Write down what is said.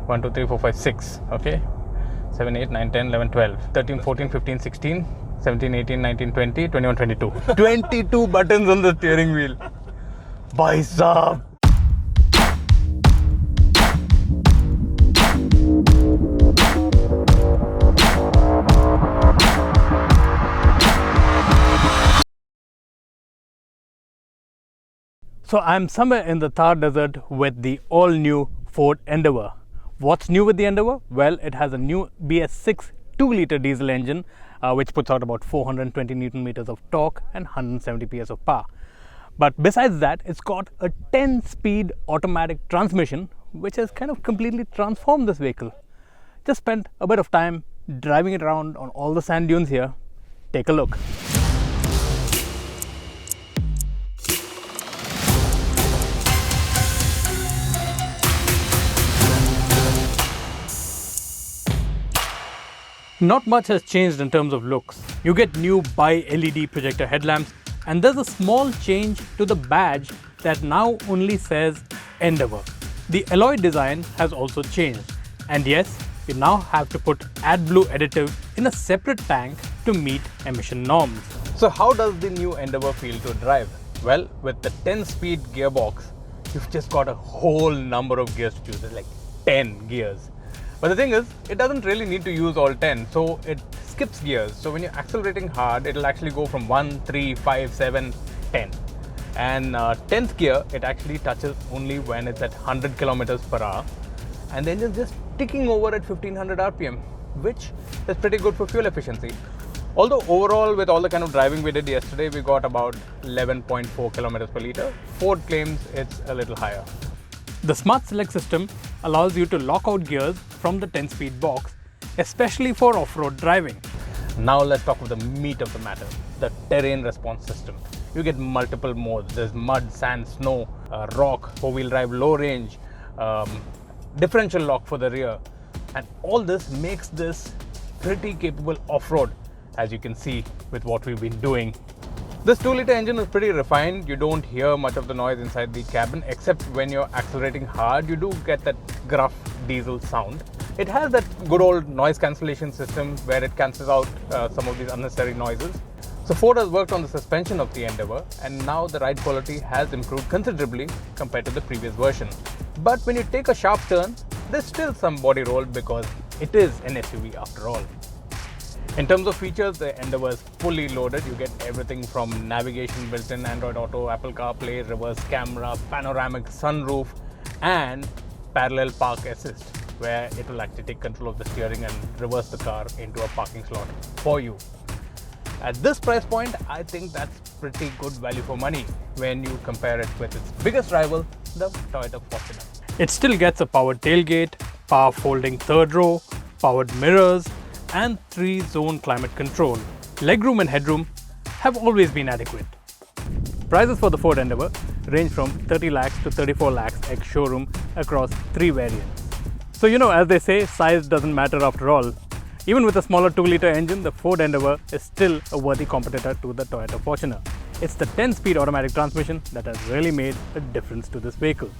1, 2, 3, 4, 5, 6. Okay. 7, 8, 9, 10, 11, 12, 13, 14, 15, 16, 17, 18, 19, 20, 21, 22. 22 buttons on the steering wheel. Bhai saab. So I'm somewhere in the Thar desert with the all-new Ford Endeavour. What's new with the Endeavour? Well, it has a new BS6 2-litre diesel engine which puts out about 420 Newton meters of torque and 170 PS of power. But besides that, it's got a 10-speed automatic transmission which has kind of completely transformed this vehicle. Just spent a bit of time driving it around on all the sand dunes here. Take a look. Not much has changed in terms of looks. You get new bi-LED projector headlamps, and there's a small change to the badge that now only says Endeavour. The alloy design has also changed, and yes, you now have to put AdBlue additive in a separate tank to meet emission norms. So how does the new Endeavour feel to drive? Well, with the 10-speed gearbox, you've just got a whole number of gears to choose. There's like 10 gears. But the thing is, it doesn't really need to use all 10, so it skips gears. So when you're accelerating hard, it'll actually go from 1, 3, 5, 7, 10. And 10th gear, it actually touches only when it's at 100 kilometers per hour. And then it's just ticking over at 1500 RPM, which is pretty good for fuel efficiency. Although overall, with all the kind of driving we did yesterday, we got about 11.4 kilometers per liter. Ford claims it's a little higher. The Smart Select system allows you to lock out gears from the 10-speed box, especially for off-road driving. Now let's talk about the meat of the matter, the terrain response system. You get multiple modes. There's mud, sand, snow, rock, four-wheel drive, low range, differential lock for the rear. And all this makes this pretty capable off-road, as you can see with what we've been doing. This 2-litre engine is pretty refined. You don't hear much of the noise inside the cabin, except when you're accelerating hard, you do get that gruff diesel sound. It has that good old noise cancellation system where it cancels out some of these unnecessary noises. So Ford has worked on the suspension of the Endeavour, and now the ride quality has improved considerably compared to the previous version. But when you take a sharp turn, there's still some body roll because it is an SUV after all. In terms of features, the Endeavour is fully loaded. You get everything from navigation built-in, Android Auto, Apple CarPlay, reverse camera, panoramic sunroof, and parallel park assist, where it will actually take control of the steering and reverse the car into a parking slot for you. At this price point, I think that's pretty good value for money when you compare it with its biggest rival, the Toyota Fortuner. It still gets a powered tailgate, power folding third row, powered mirrors, and 3-zone climate control. Legroom and headroom have always been adequate. Prices for the Ford Endeavour range from 30 lakhs to 34 lakhs ex-showroom across 3 variants. So as they say, size doesn't matter after all. Even with a smaller 2-litre engine, the Ford Endeavour is still a worthy competitor to the Toyota Fortuner. It's the 10-speed automatic transmission that has really made a difference to this vehicle.